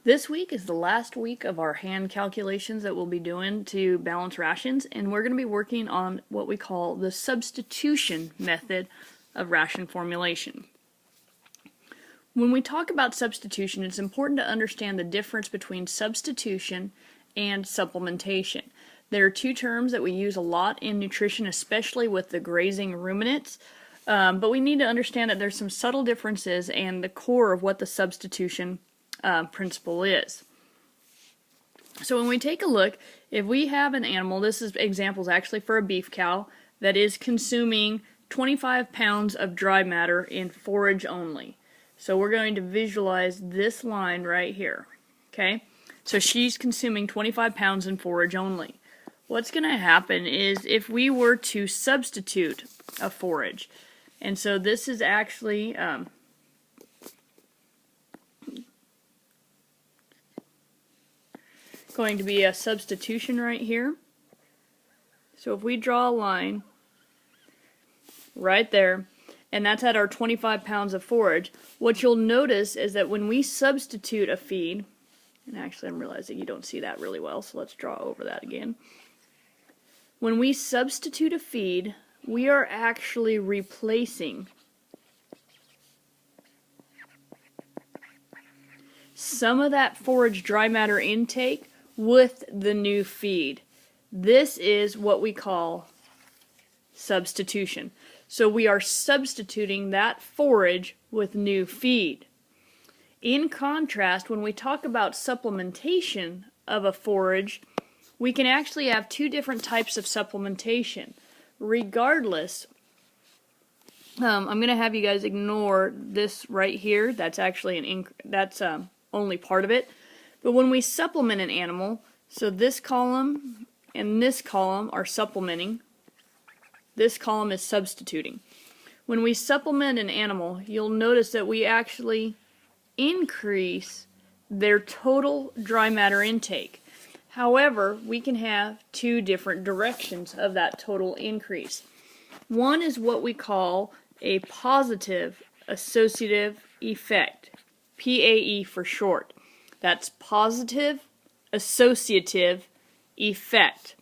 This week is the last week of our hand calculations that we'll be doing to balance rations, and we're going to be working on what we call the substitution method of ration formulation. When we talk about substitution, it's important to understand the difference between substitution and supplementation. There are two terms that we use a lot in nutrition, especially with the grazing ruminants, but we need to understand that there's some subtle differences and the core of what the substitution principle is. So when we take a look, if we have an animal, this is examples actually for a beef cow, that is consuming 25 pounds of dry matter in forage only. So we're going to visualize this line right here. Okay? So she's consuming 25 pounds in forage only. What's going to happen is if we were to substitute a forage, and so this is actually going to be a substitution right here. So if we draw a line right there, and that's at our 25 pounds of forage, what you'll notice is that when we substitute a feed, and actually I'm realizing you don't see that really well, so let's draw over that again. When we substitute a feed, we are actually replacing some of that forage dry matter intake with the new feed. This is what we call substitution. So we are substituting that forage with new feed. In contrast, when we talk about supplementation of a forage, we can actually have two different types of supplementation. Regardless, I'm going to have you guys ignore this right here. That's actually only part of it. But when we supplement an animal, so this column and this column are supplementing. This column is substituting. When we supplement an animal, you'll notice that we actually increase their total dry matter intake. However, we can have two different directions of that total increase. One is what we call a positive associative effect, PAE for short. That's positive associative effect.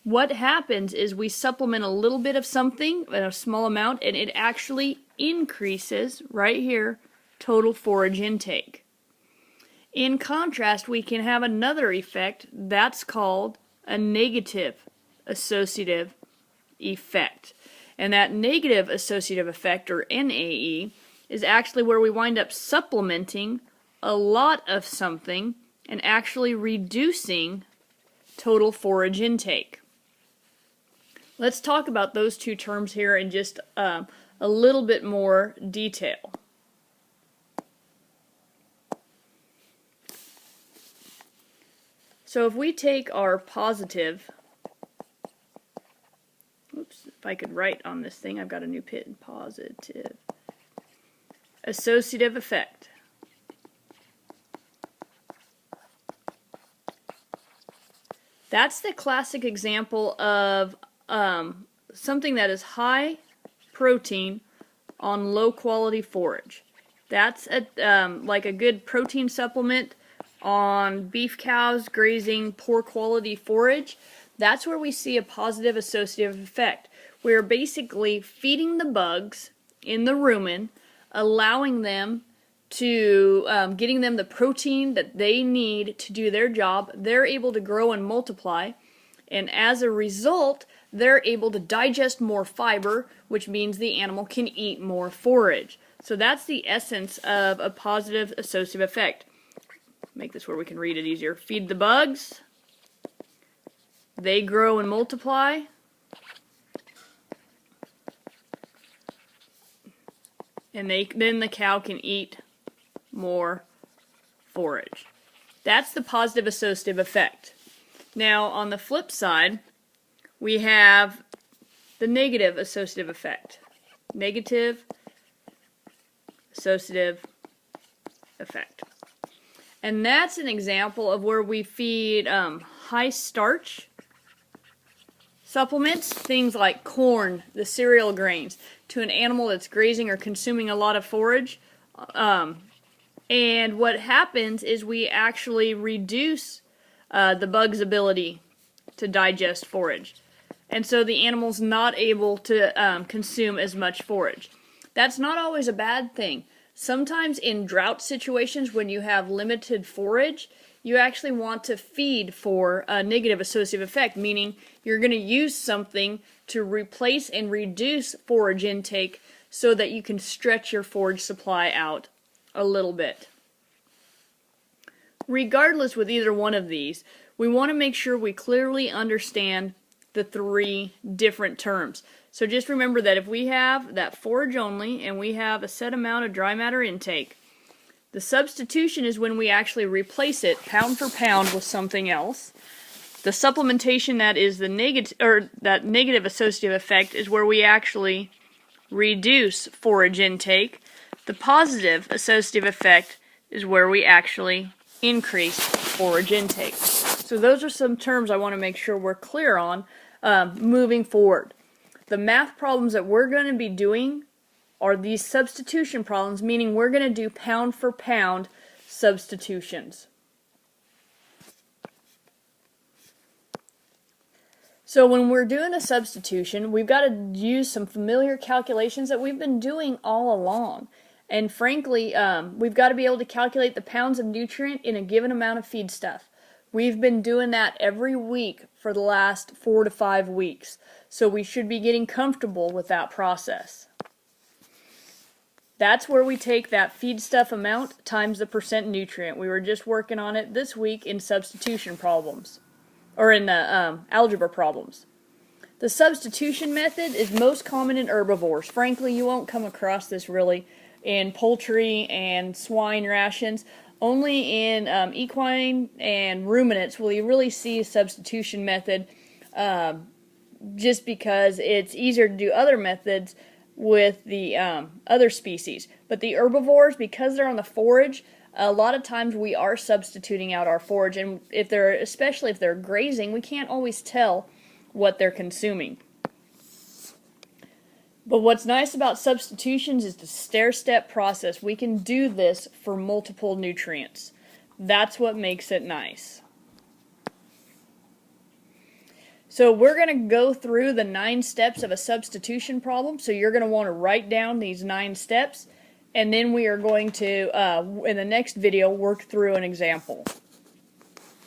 What happens is we supplement a little bit of something, a small amount, and it actually increases, right here, total forage intake. In contrast, we can have another effect that's called a negative associative effect. And that negative associative effect, or NAE, is actually where we wind up supplementing a lot of something and actually reducing total forage intake. Let's talk about those two terms here in just a little bit more detail. So if we take our positive, oops, if I could write on this thing, I've got a new pen, positive associative effect. That's the classic example of something that is high protein on low quality forage. That's like a good protein supplement on beef cows grazing poor quality forage. That's where we see a positive associative effect. We're basically feeding the bugs in the rumen, allowing them to getting them the protein that they need to do their job. They're able to grow and multiply, and as a result, they're able to digest more fiber, which means the animal can eat more forage. So that's the essence of a positive associative effect. Make this where we can read it easier. Feed the bugs, they grow and multiply, and then the cow can eat more forage. That's the positive associative effect. Now, on the flip side, we have the negative associative effect. Negative associative effect. And that's an example of where we feed high starch supplements, things like corn, the cereal grains, to an animal that's grazing or consuming a lot of forage. And what happens is we actually reduce the bug's ability to digest forage. And so the animal's not able to consume as much forage. That's not always a bad thing. Sometimes in drought situations when you have limited forage, you actually want to feed for a negative associative effect, meaning you're going to use something to replace and reduce forage intake so that you can stretch your forage supply out a little bit. Regardless with either one of these, we want to make sure we clearly understand the three different terms. So just remember that if we have that forage only and we have a set amount of dry matter intake, the substitution is when we actually replace it pound for pound with something else. The supplementation, that is the that negative associative effect, is where we actually reduce forage intake. The positive associative effect is where we actually increase forage intake. So those are some terms I want to make sure we're clear on moving forward. The math problems that we're going to be doing are these substitution problems, meaning we're going to do pound for pound substitutions. So when we're doing a substitution, we've got to use some familiar calculations that we've been doing all along. And frankly, we've got to be able to calculate the pounds of nutrient in a given amount of feedstuff. We've been doing that every week for the last 4 to 5 weeks. So we should be getting comfortable with that process. That's where we take that feedstuff amount times the percent nutrient. We were just working on it this week in substitution problems, or in the algebra problems. The substitution method is most common in herbivores. Frankly, you won't come across this really in poultry and swine rations. Only in equine and ruminants will you really see a substitution method, just because it's easier to do other methods with the other species. But the herbivores, because they're on the forage, a lot of times we are substituting out our forage, and especially if they're grazing, we can't always tell what they're consuming. But what's nice about substitutions is the stair-step process. We can do this for multiple nutrients. That's what makes it nice. So we're going to go through the 9 steps of a substitution problem. So you're going to want to write down these 9 steps, and then we are going to, in the next video, work through an example.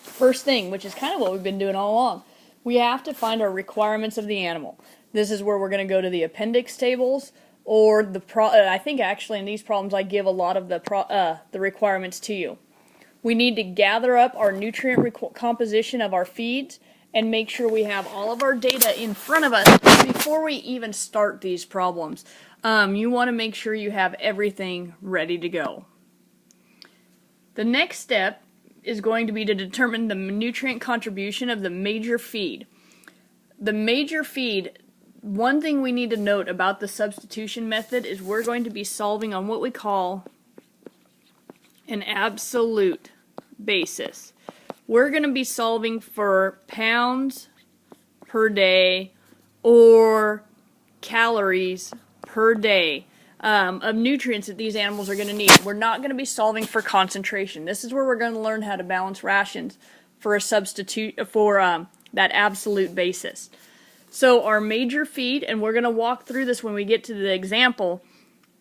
First thing, which is kind of what we've been doing all along, we have to find our requirements of the animal. This is where we're going to go to the appendix tables, or I think actually in these problems I give a lot of the requirements to you. We need to gather up our nutrient composition of our feeds and make sure we have all of our data in front of us before we even start these problems. You want to make sure you have everything ready to go. The next step is going to be to determine the nutrient contribution of the major feed. The major feed, one thing we need to note about the substitution method is we're going to be solving on what we call an absolute basis. We're going to be solving for pounds per day or calories per day of nutrients that these animals are going to need. We're not going to be solving for concentration. This is where we're going to learn how to balance rations for a substitute for that absolute basis. So our major feed, and we're going to walk through this when we get to the example,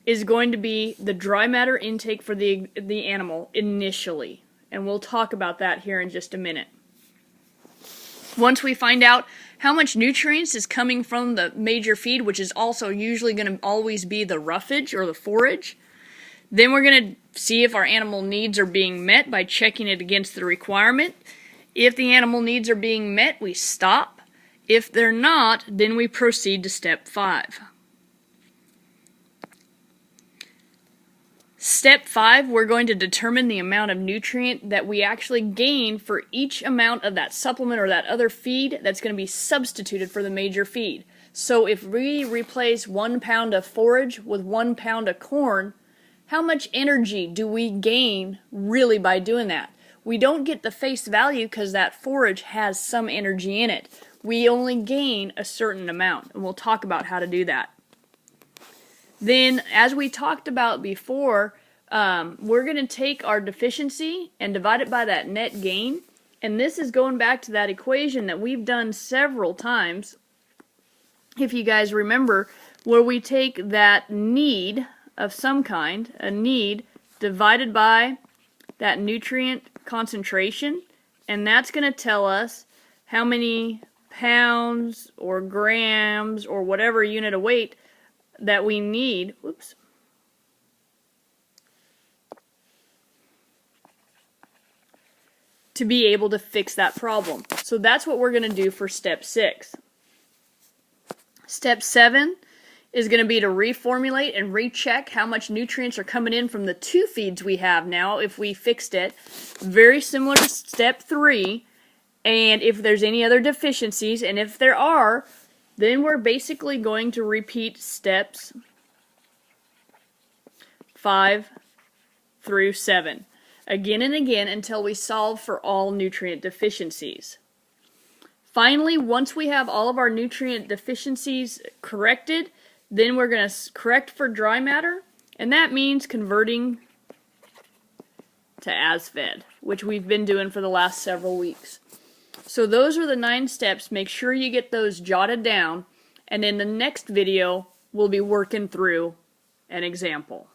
is going to be the dry matter intake for the animal initially. And we'll talk about that here in just a minute. Once we find out how much nutrients is coming from the major feed, which is also usually going to always be the roughage or the forage, then we're going to see if our animal needs are being met by checking it against the requirement. If the animal needs are being met, we stop. If they're not, then we proceed to step 5. Step 5, we're going to determine the amount of nutrient that we actually gain for each amount of that supplement or that other feed that's going to be substituted for the major feed. So if we replace 1 pound of forage with 1 pound of corn, how much energy do we gain really by doing that? We don't get the face value because that forage has some energy in it. We only gain a certain amount, and we'll talk about how to do that. Then, as we talked about before, we're going to take our deficiency and divide it by that net gain. And this is going back to that equation that we've done several times, if you guys remember, where we take that need of some kind, a need, divided by that nutrient concentration, and that's going to tell us how many pounds or grams or whatever unit of weight that we need. Whoops. To be able to fix that problem. So that's what we're going to do for step 6. Step 7 is going to be to reformulate and recheck how much nutrients are coming in from the 2 feeds we have now if we fixed it. Very similar to step 3. And if there's any other deficiencies, and if there are, then we're basically going to repeat steps 5 through 7. Again and again until we solve for all nutrient deficiencies. Finally, once we have all of our nutrient deficiencies corrected, then we're going to correct for dry matter, and that means converting to as-fed, which we've been doing for the last several weeks. So those are the 9 steps. Make sure you get those jotted down, and in the next video, we'll be working through an example.